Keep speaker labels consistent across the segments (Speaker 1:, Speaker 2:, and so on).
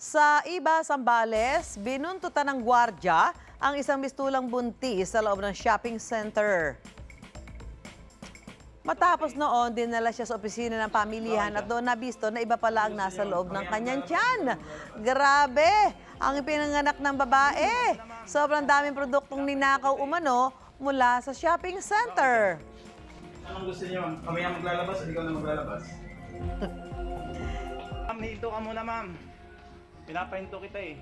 Speaker 1: Sa Iba, Zambales, binuntutan ng gwardya ang isang mistulang buntis sa loob ng shopping center. Matapos noon, dinala siya sa opisina ng pamilihan at doon nabisto na iba pala ang nasa loob ng kanyang tiyan. Grabe! Ang ipinanganak ng babae. Sobrang daming produktong ninakaw umano mula sa shopping center.
Speaker 2: Anong gusto niyo, ma'am? Kami ang maglalabas o ikaw na maglalabas? Ma'am, hinto ka muna, ma'am. Pinapahinto kita eh.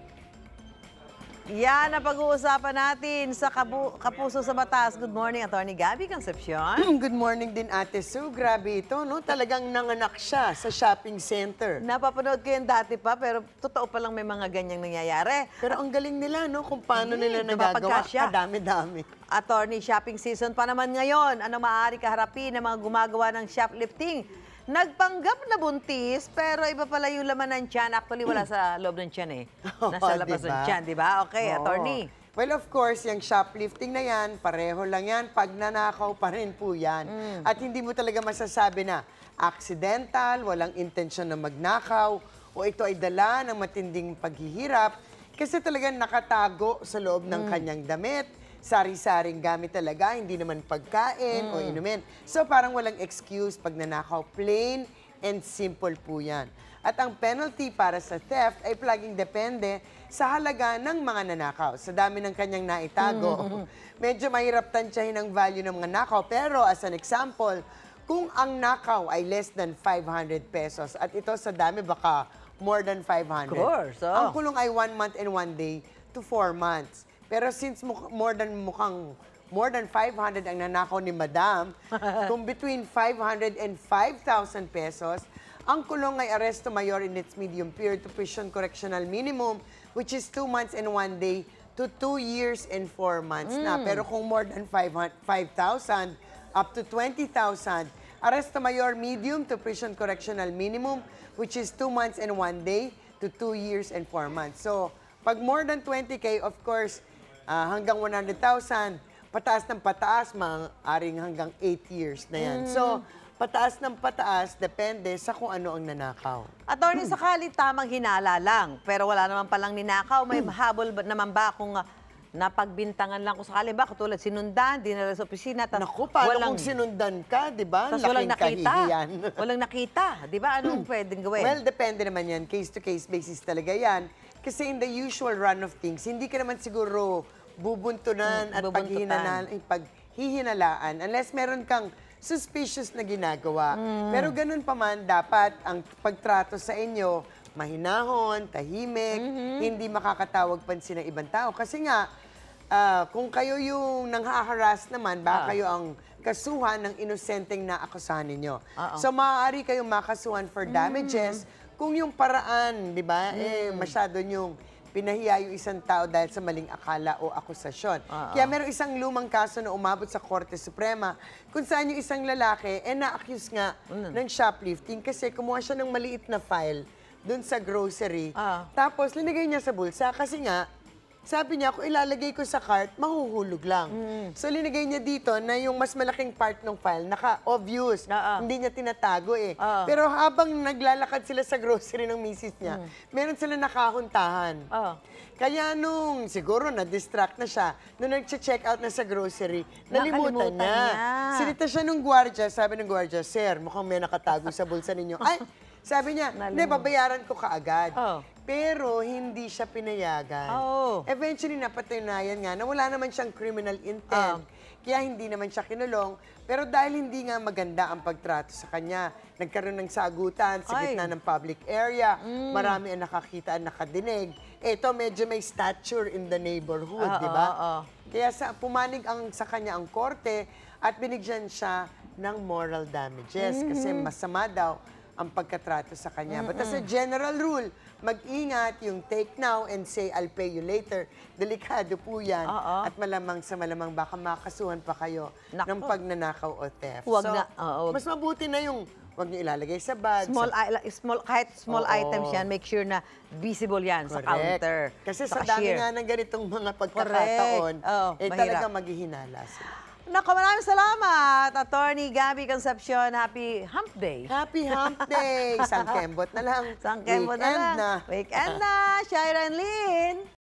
Speaker 1: Yan ang pag-uusapan natin sa Kapuso sa Batas. Good morning, Atty. Gabby Concepcion.
Speaker 3: Good morning din, Ate Sue. Grabe ito, no? Talagang nanganak siya sa shopping center.
Speaker 1: Napapanood ko yan dati pa, pero totoo palang may mga ganyang nangyayari.
Speaker 3: Pero ang galing nila, no? Kung paano nila nagagawa. Kadami-dami.
Speaker 1: Attorney, shopping season pa naman ngayon. Ano maaari kaharapin ng mga gumagawa ng shoplifting? Nagpanggap na buntis, pero iba pala yung laman ng tiyan. Actually, wala sa loob ng tiyan eh. Nasa labas ng tiyan, di ba? Okay, Attorney.
Speaker 3: Well, of course, yung shoplifting na yan, pareho lang yan. Pag nanakaw pa rin po yan. At hindi mo talaga masasabi na accidental, walang intensyon na magnakaw, o ito ay dala ng matinding paghihirap. Kasi talagang nakatago sa loob ng kanyang damit. Sari-saring gamit talaga, hindi naman pagkain o inumin. So parang walang excuse pag nanakaw. Plain and simple po yan. At ang penalty para sa theft ay palaging depende sa halaga ng mga nanakaw. Sa dami ng kanyang naitago, medyo mahirap tansyahin ang value ng mga nakaw. Pero as an example, kung ang nakaw ay less than 500 pesos at ito sa dami baka more than 500,
Speaker 1: of course,
Speaker 3: ang kulong ay 1 month and 1 day to 4 months. Pero since more than 500 ang nanakaw ni Madam, kung between 500 and 5,000 pesos, ang kulong ay aresto mayor in its medium period to prison correctional minimum, which is 2 months and 1 day to 2 years and 4 months na. Pero kung more than 5,000 up to 20,000, aresto mayor medium to prison correctional minimum, which is 2 months and 1 day to 2 years and 4 months. So, pag more than 20K, of course, hanggang 100,000, pataas ng pataas, maaaring hanggang 8 years na yan. So, pataas ng pataas, depende sa kung ano ang nanakaw.
Speaker 1: Attorney, sakali tamang hinala lang, pero wala naman palang ninakaw, may habol naman ba kung napagbintangan lang kung sakali ba, katulad sinundan, dinala sa opisina,
Speaker 3: Naku, paano kung sinundan ka, di ba?
Speaker 1: Walang
Speaker 3: Laking
Speaker 1: nakita.
Speaker 3: kahihiyan.
Speaker 1: Walang nakita, di ba? Anong pwedeng gawin?
Speaker 3: Well, depende naman yan. Case-to-case basis talaga yan. Kasi in the usual run of things, hindi ka naman siguro bubuntunan at paghihinalaan unless meron kang suspicious na ginagawa. Pero ganun pa man, dapat ang pagtrato sa inyo, mahinahon, tahimik, hindi makakatawag pansin ng ibang tao. Kasi nga, kung kayo yung nanghaharas naman, baka kayo ang kasuhan ng inosenteng naakusahan ninyo. So, maaari kayong makasuhan for damages kung yung paraan, di ba, masyado yung pinahiya yung isang tao dahil sa maling akala o akusasyon. Kaya meron isang lumang kaso na umabot sa Korte Suprema kung saan yung isang lalaki na-accuse nga ng shoplifting kasi kumuha siya ng maliit na file dun sa grocery. Tapos linagay niya sa bulsa kasi nga sabi niya, kung ilalagay ko sa cart, mahuhulog lang. So, linagay niya dito na yung mas malaking part ng file, naka-obvious. Hindi niya tinatago eh. Pero habang naglalakad sila sa grocery ng misis niya, meron sila nakahuntahan. Kaya nung siguro na-distract na siya, nung nag-check out na sa grocery, nalimutan niya. Sinita siya nung gwardiya, sabi ng gwardiya, "Sir, mukhang may nakatago sa bulsa ninyo." Ay, sabi niya, "Hindi, babayaran ko kaagad." Pero hindi siya pinayagan. Eventually, napatunayan nga na wala naman siyang criminal intent. Kaya hindi naman siya kinulong. Pero dahil hindi nga maganda ang pagtrato sa kanya, nagkaroon ng sagutan sa gitna ng public area, marami ang nakakita at nakadinig. Ito, medyo may stature in the neighborhood, di ba? Kaya pumanig sa kanya ang korte at binigyan siya ng moral damages kasi masama daw ang pagkatrato sa kanya. But as a general rule, mag-ingat yung take now and say, "I'll pay you later." Delikado po yan. At malamang sa malamang baka makasuhan pa kayo ng pagnanakaw o theft. Mas mabuti na yung huwag niyo ilalagay sa bag.
Speaker 1: Kahit small items yan, make sure na visible yan sa counter.
Speaker 3: Kasi sa dami nga ng ganitong mga pagkakataon, talagang maghihinala sila.
Speaker 1: Naku, maraming salamat, Attorney Gabby Concepcion. Happy Hump Day.
Speaker 3: Happy Hump Day! Sangkembot na lang.
Speaker 1: Sangkembot na
Speaker 3: Weekend
Speaker 1: lang. Weekend na. Shira and Lynn.